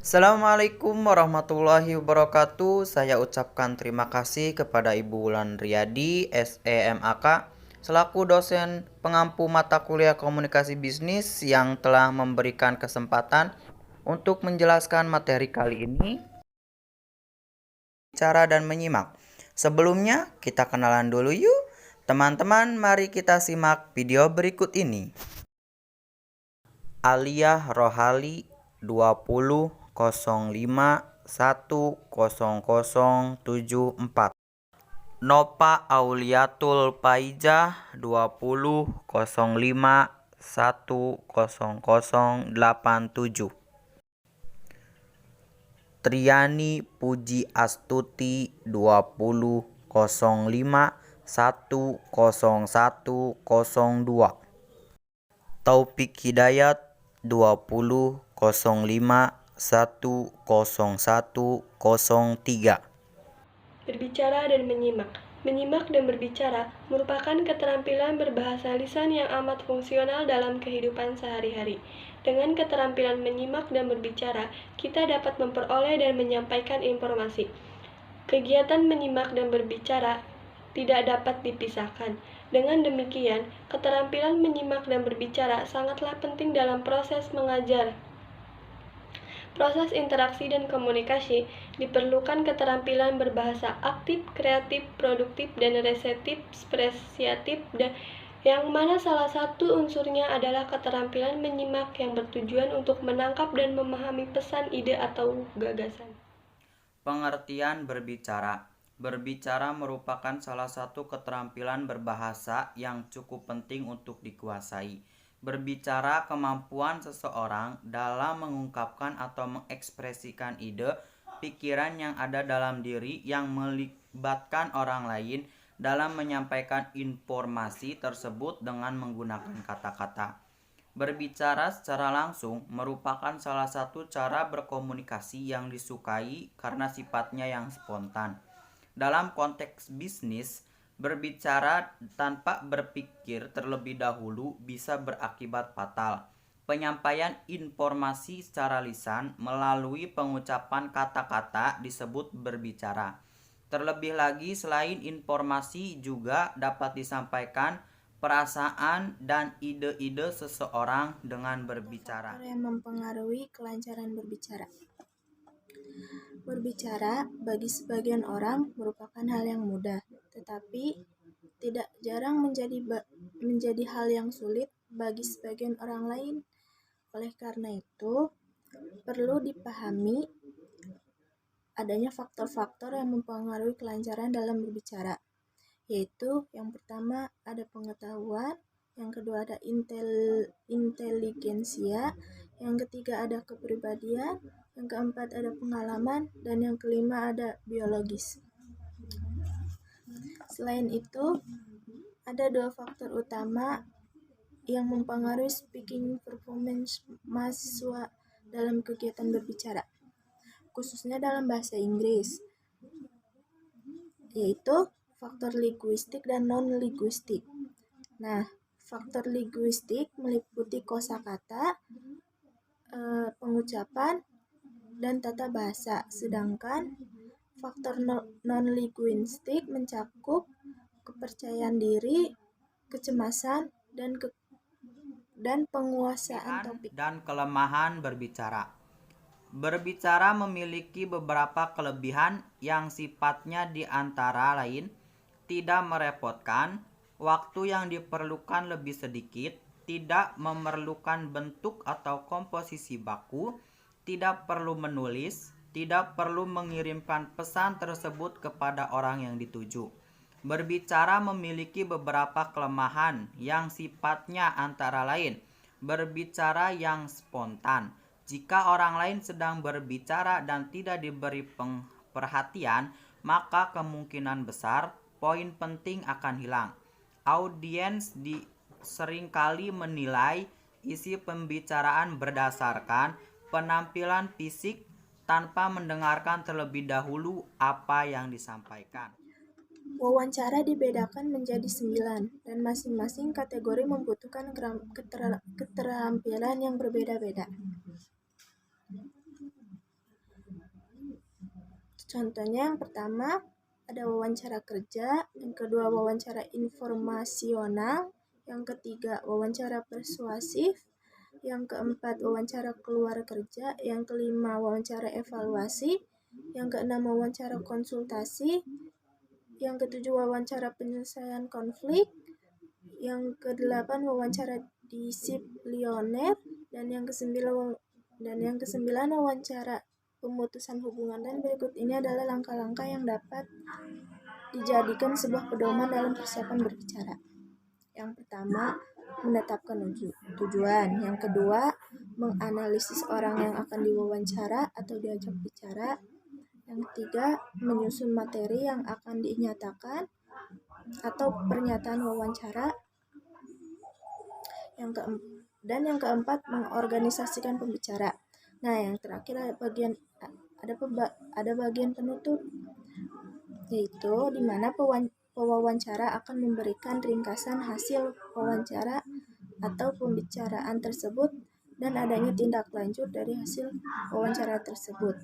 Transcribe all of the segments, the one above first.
Assalamualaikum warahmatullahi wabarakatuh. Saya ucapkan terima kasih kepada Ibu Wulan Riyadi, SEMAK, selaku dosen pengampu mata kuliah komunikasi bisnis yang telah memberikan kesempatan untuk menjelaskan materi kali ini. Bicara dan menyimak. Sebelumnya, kita kenalan dulu yuk. Teman-teman, mari kita simak video berikut ini. Aliyah Rohali 20.05.10074. Nova Auliatul Paijah 20.05.10087. Triani Puji Astuti 20.05.10102. Taufik Hidayat 20.05.10103. Berbicara dan menyimak. Menyimak dan berbicara merupakan keterampilan berbahasa lisan yang amat fungsional dalam kehidupan sehari-hari. Dengan keterampilan menyimak dan berbicara, kita dapat memperoleh dan menyampaikan informasi. Kegiatan menyimak dan berbicara tidak dapat dipisahkan. Dengan demikian, keterampilan menyimak dan berbicara sangatlah penting dalam proses mengajar. Proses interaksi dan komunikasi diperlukan keterampilan berbahasa aktif, kreatif, produktif, dan reseptif, spresiatif, yang mana salah satu unsurnya adalah keterampilan menyimak yang bertujuan untuk menangkap dan memahami pesan, ide, atau gagasan. Pengertian berbicara. Berbicara merupakan salah satu keterampilan berbahasa yang cukup penting untuk dikuasai. Berbicara kemampuan seseorang dalam mengungkapkan atau mengekspresikan ide, pikiran yang ada dalam diri yang melibatkan orang lain dalam menyampaikan informasi tersebut dengan menggunakan kata-kata. Berbicara secara langsung merupakan salah satu cara berkomunikasi yang disukai karena sifatnya yang spontan. Dalam konteks bisnis, berbicara tanpa berpikir terlebih dahulu bisa berakibat fatal. Penyampaian informasi secara lisan melalui pengucapan kata-kata disebut berbicara. Terlebih lagi, selain informasi juga dapat disampaikan perasaan dan ide-ide seseorang dengan berbicara. Faktor yang mempengaruhi kelancaran berbicara. Berbicara bagi sebagian orang merupakan hal yang mudah, tetapi tidak jarang menjadi hal yang sulit bagi sebagian orang lain. Oleh karena itu, perlu dipahami adanya faktor-faktor yang mempengaruhi kelancaran dalam berbicara, yaitu yang pertama ada pengetahuan, yang kedua ada inteligensia, yang ketiga ada kepribadian, yang keempat ada pengalaman, dan yang kelima ada biologis. Selain itu, ada dua faktor utama yang mempengaruhi speaking performance mahasiswa dalam kegiatan berbicara, khususnya dalam bahasa Inggris, yaitu faktor linguistik dan non-linguistik. Nah, faktor linguistik meliputi kosakata, pengucapan, dan tata bahasa, sedangkan faktor non-linguistik mencakup kepercayaan diri, kecemasan, dan penguasaan topik. Dan kelemahan berbicara. Berbicara memiliki beberapa kelebihan yang sifatnya di antara lain tidak merepotkan, waktu yang diperlukan lebih sedikit, tidak memerlukan bentuk atau komposisi baku, tidak perlu menulis, tidak perlu mengirimkan pesan tersebut kepada orang yang dituju. Berbicara memiliki beberapa kelemahan yang sifatnya antara lain berbicara yang spontan. Jika orang lain sedang berbicara dan tidak diberi perhatian, maka kemungkinan besar poin penting akan hilang. Audiens seringkali menilai isi pembicaraan berdasarkan penampilan fisik tanpa mendengarkan terlebih dahulu apa yang disampaikan. Wawancara dibedakan menjadi 9, dan masing-masing kategori membutuhkan keterampilan yang berbeda-beda. Contohnya yang pertama ada wawancara kerja, yang kedua wawancara informasional, yang ketiga wawancara persuasif, yang keempat wawancara keluar kerja, yang kelima wawancara evaluasi, yang keenam wawancara konsultasi, yang ketujuh wawancara penyelesaian konflik, yang kedelapan wawancara disipliner, dan yang kesembilan wawancara pemutusan hubungan. Dan berikut ini adalah langkah-langkah yang dapat dijadikan sebuah pedoman dalam persiapan berbicara. Yang pertama, menetapkan tujuan. Yang kedua, menganalisis orang yang akan diwawancara atau diajak bicara. Yang ketiga, menyusun materi yang akan dinyatakan atau pernyataan wawancara. Yang keempat, mengorganisasikan pembicara. Nah, yang terakhir ada bagian penutup, yaitu di mana pewawancara akan memberikan ringkasan hasil wawancara atau pembicaraan tersebut dan adanya tindak lanjut dari hasil wawancara tersebut,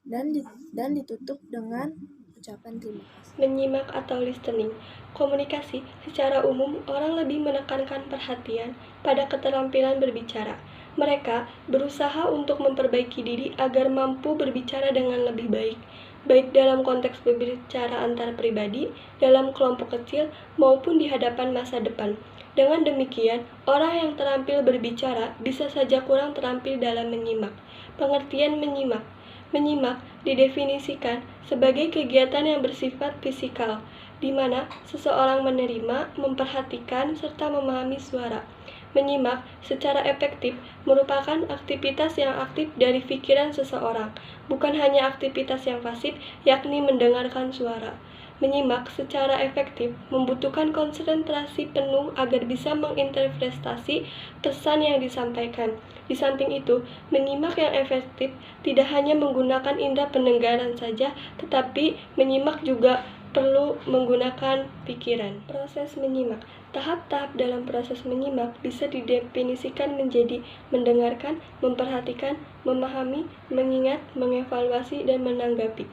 dan ditutup dengan ucapan terima kasih. Menyimak atau listening. Komunikasi, secara umum orang lebih menekankan perhatian pada keterampilan berbicara. Mereka berusaha untuk memperbaiki diri agar mampu berbicara dengan lebih baik, baik dalam konteks berbicara antar pribadi, dalam kelompok kecil, maupun di hadapan masa depan. Dengan demikian, orang yang terampil berbicara bisa saja kurang terampil dalam menyimak. Pengertian menyimak. Menyimak didefinisikan sebagai kegiatan yang bersifat fisikal, di mana seseorang menerima, memperhatikan, serta memahami suara. Menyimak secara efektif merupakan aktivitas yang aktif dari pikiran seseorang, bukan hanya aktivitas yang pasif, yakni mendengarkan suara. Menyimak secara efektif membutuhkan konsentrasi penuh agar bisa menginterpretasi pesan yang disampaikan. Di samping itu, menyimak yang efektif tidak hanya menggunakan indera pendengaran saja, tetapi menyimak juga perlu menggunakan pikiran. Proses menyimak. Tahap-tahap dalam proses menyimak bisa didefinisikan menjadi mendengarkan, memperhatikan, memahami, mengingat, mengevaluasi, dan menanggapi.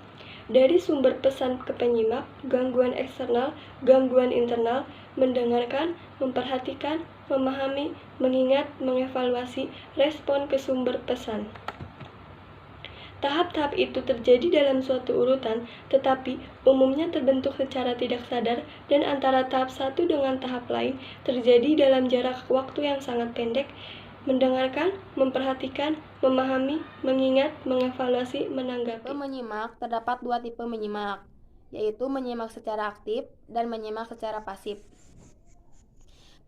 Dari sumber pesan ke penyimak, gangguan eksternal, gangguan internal, mendengarkan, memperhatikan, memahami, mengingat, mengevaluasi, respon ke sumber pesan. Tahap-tahap itu terjadi dalam suatu urutan, tetapi umumnya terbentuk secara tidak sadar dan antara tahap satu dengan tahap lain terjadi dalam jarak waktu yang sangat pendek. Mendengarkan, memperhatikan, memahami, mengingat, mengevaluasi, menanggapi. Menyimak, terdapat dua tipe menyimak, yaitu menyimak secara aktif dan menyimak secara pasif.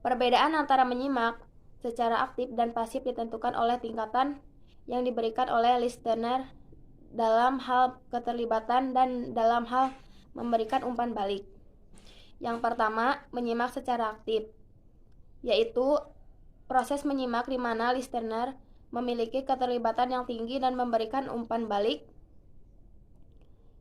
Perbedaan antara menyimak secara aktif dan pasif ditentukan oleh tingkatan yang diberikan oleh listener dalam hal keterlibatan dan dalam hal memberikan umpan balik. Yang pertama, menyimak secara aktif, yaitu proses menyimak di mana listener memiliki keterlibatan yang tinggi dan memberikan umpan balik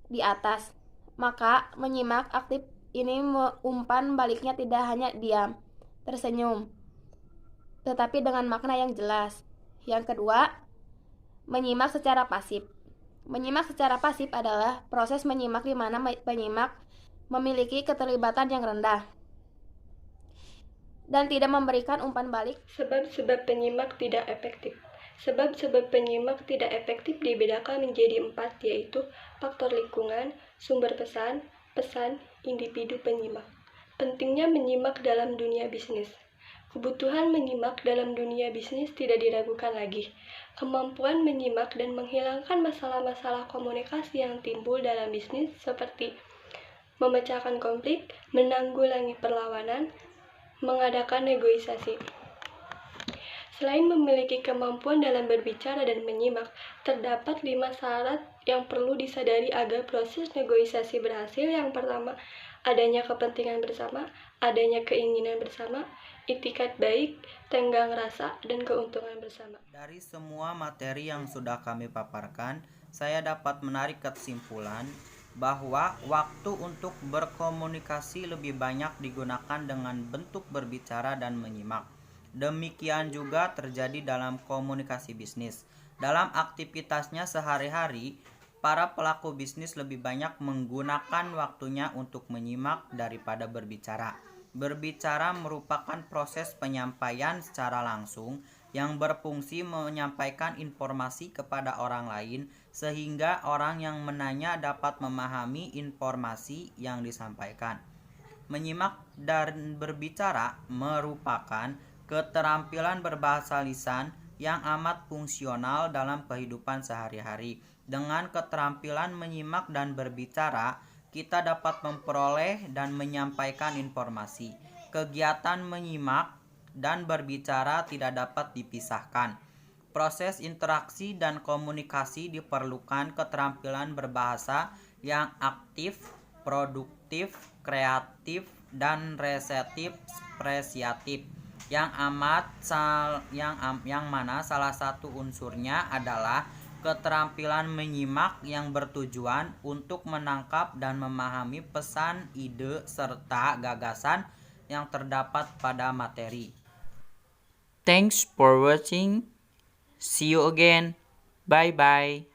di atas. Maka menyimak aktif ini umpan baliknya tidak hanya diam, tersenyum, tetapi dengan makna yang jelas. Yang kedua, menyimak secara pasif. Menyimak secara pasif adalah proses menyimak di mana penyimak memiliki keterlibatan yang rendah dan tidak memberikan umpan balik. Sebab-sebab penyimak tidak efektif. Sebab-sebab penyimak tidak efektif dibedakan menjadi 4, yaitu faktor lingkungan, sumber pesan, individu penyimak. Pentingnya menyimak dalam dunia bisnis. Kebutuhan menyimak dalam dunia bisnis tidak diragukan lagi. Kemampuan menyimak dan menghilangkan masalah-masalah komunikasi yang timbul dalam bisnis seperti memecahkan konflik, menanggulangi perlawanan, mengadakan negosiasi. Selain memiliki kemampuan dalam berbicara dan menyimak, terdapat 5 syarat yang perlu disadari agar proses negosiasi berhasil. Yang pertama, adanya kepentingan bersama, adanya keinginan bersama, itikat baik, tenggang rasa, dan keuntungan bersama. Dari semua materi yang sudah kami paparkan, saya dapat menarik kesimpulan bahwa waktu untuk berkomunikasi lebih banyak digunakan dengan bentuk berbicara dan menyimak. Demikian juga terjadi dalam komunikasi bisnis. Dalam aktivitasnya sehari-hari, para pelaku bisnis lebih banyak menggunakan waktunya untuk menyimak daripada berbicara. Berbicara merupakan proses penyampaian secara langsung yang berfungsi menyampaikan informasi kepada orang lain sehingga orang yang menanya dapat memahami informasi yang disampaikan. Menyimak dan berbicara merupakan keterampilan berbahasa lisan yang amat fungsional dalam kehidupan sehari-hari. Dengan keterampilan menyimak dan berbicara, kita dapat memperoleh dan menyampaikan informasi. Kegiatan menyimak dan berbicara tidak dapat dipisahkan. Proses interaksi dan komunikasi diperlukan keterampilan berbahasa yang aktif, produktif, kreatif, dan reseptif ekspresiatif yang mana salah satu unsurnya adalah keterampilan menyimak yang bertujuan untuk menangkap dan memahami pesan, ide, serta gagasan yang terdapat pada materi. Thanks for watching. See you again. Bye bye.